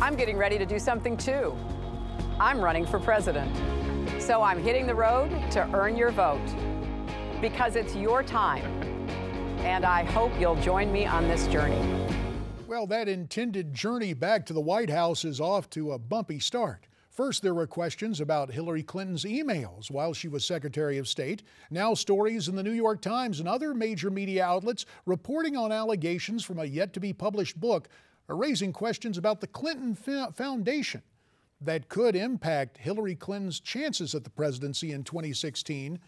I'm getting ready to do something too. I'm running for president. So I'm hitting the road to earn your vote. Because it's your time. And I hope you'll join me on this journey. Well, that intended journey back to the White House is off to a bumpy start. First, there were questions about Hillary Clinton's emails while she was Secretary of State. Now stories in the New York Times and other major media outlets reporting on allegations from a yet-to-be-published book are raising questions about the Clinton Foundation that could impact Hillary Clinton's chances at the presidency in 2016.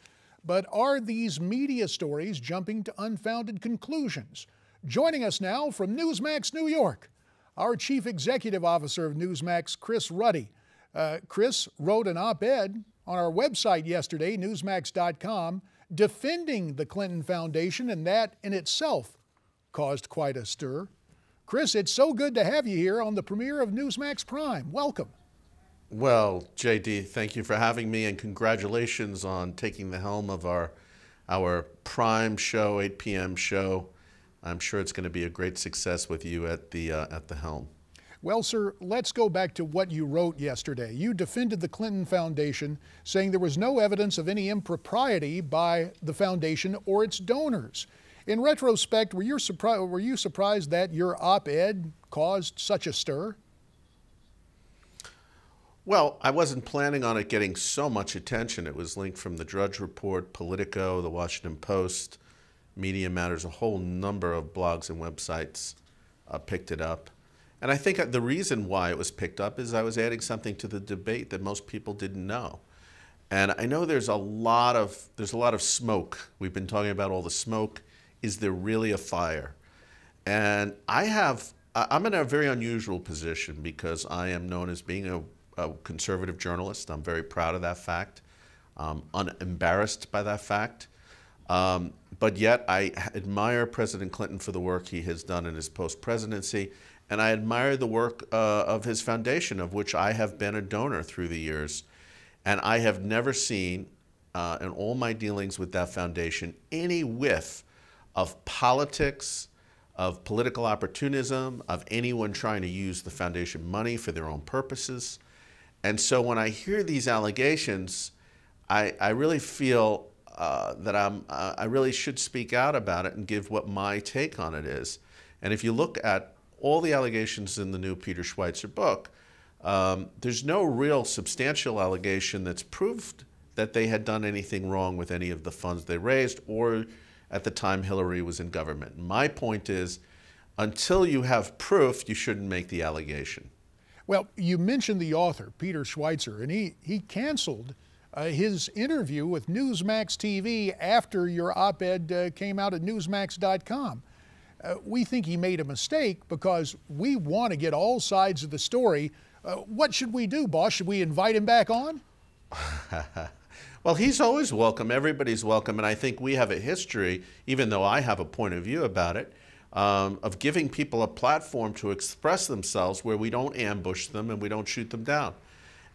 But are these media stories jumping to unfounded conclusions? Joining us now from Newsmax New York, our Chief Executive Officer of Newsmax, Chris Ruddy. Chris wrote an op-ed on our website yesterday, newsmax.com, defending the Clinton Foundation, and that in itself caused quite a stir. Chris, it's so good to have you here on the premiere of Newsmax Prime. Welcome. Well, JD, thank you for having me, and congratulations on taking the helm of our Prime show, 8 p.m. show. I'm sure it's going to be a great success with you at the helm. Well, sir, let's go back to what you wrote yesterday. You defended the Clinton Foundation, saying there was no evidence of any impropriety by the foundation or its donors. In retrospect, were you surprised that your op-ed caused such a stir? Well, I wasn't planning on it getting so much attention. It was linked from the Drudge Report, Politico, the Washington Post, Media Matters, a whole number of blogs and websites picked it up. And I think the reason why it was picked up is I was adding something to the debate that most people didn't know. And I know there's a lot of smoke. We've been talking about all the smoke. Is there really a fire? And I'm in a very unusual position because I am known as being a conservative journalist. I'm very proud of that fact. Unembarrassed by that fact. But yet I admire President Clinton for the work he has done in his post-presidency. And I admire the work of his foundation, of which I have been a donor through the years. And I have never seen, in all my dealings with that foundation, any whiff of politics, of political opportunism, of anyone trying to use the foundation money for their own purposes. And so when I hear these allegations, I really feel that I really should speak out about it and give what my take on it is. And if you look at all the allegations in the new Peter Schweitzer book, there's no real substantial allegation that's proved that they had done anything wrong with any of the funds they raised or at the time Hillary was in government. My point is, until you have proof, you shouldn't make the allegation. Well, you mentioned the author, Peter Schweitzer, and he canceled his interview with Newsmax TV after your op-ed came out at newsmax.com. We think he made a mistake because we want to get all sides of the story. What should we do, boss? Should we invite him back on? Well, he's always welcome. Everybody's welcome. And I think we have a history, even though I have a point of view about it, of giving people a platform to express themselves where we don't ambush them and we don't shoot them down.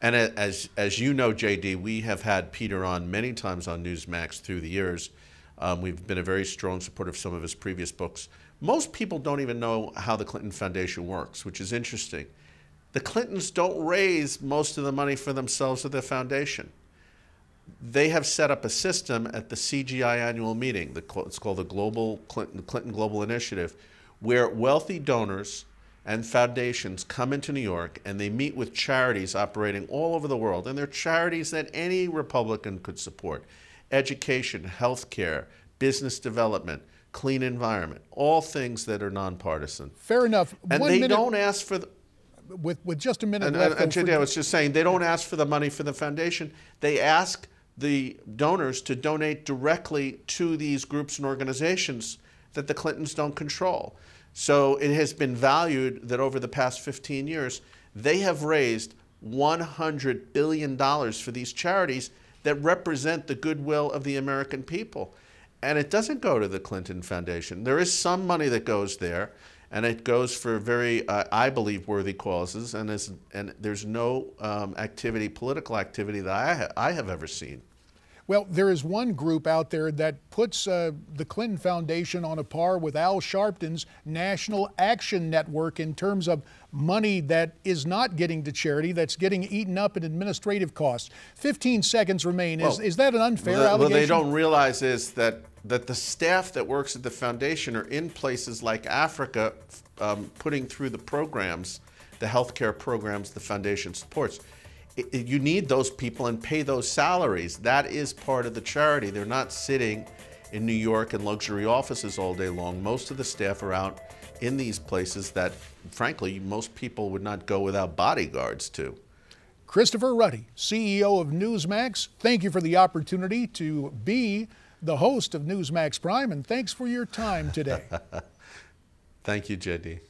And as you know, JD, we have had Peter on many times on Newsmax through the years. We've been a very strong supporter of some of his previous books. Most people don't even know how the Clinton Foundation works, which is interesting. The Clintons don't raise most of the money for themselves or their foundation. They have set up a system at the CGI annual meeting, it's called the Clinton Global Initiative, where wealthy donors and foundations come into New York and they meet with charities operating all over the world. And they're charities that any Republican could support. Education, healthcare, business development, clean environment, all things that are nonpartisan. Fair enough. And they don't ask for the... With just a minute left. And JD, I was just saying, they don't ask for the money for the foundation. They ask the donors to donate directly to these groups and organizations that the Clintons don't control. So it has been valued that over the past 15 years, they have raised $100 billion for these charities that represent the goodwill of the American people. And it doesn't go to the Clinton Foundation. There is some money that goes there, and it goes for very, I believe, worthy causes, and there's no political activity that I have ever seen. Well, there is one group out there that puts the Clinton Foundation on a par with Al Sharpton's National Action Network in terms of money that is not getting to charity, that's getting eaten up in administrative costs. 15 seconds remain. Is that an unfair allegation? What they don't realize is that the staff that works at the foundation are in places like Africa putting through the programs, the healthcare programs the foundation supports. You need those people and pay those salaries. That is part of the charity. They're not sitting in New York in luxury offices all day long. Most of the staff are out in these places that, frankly, most people would not go without bodyguards to. Christopher Ruddy, CEO of Newsmax, thank you for the opportunity to be the host of Newsmax Prime, and thanks for your time today. Thank you, JD.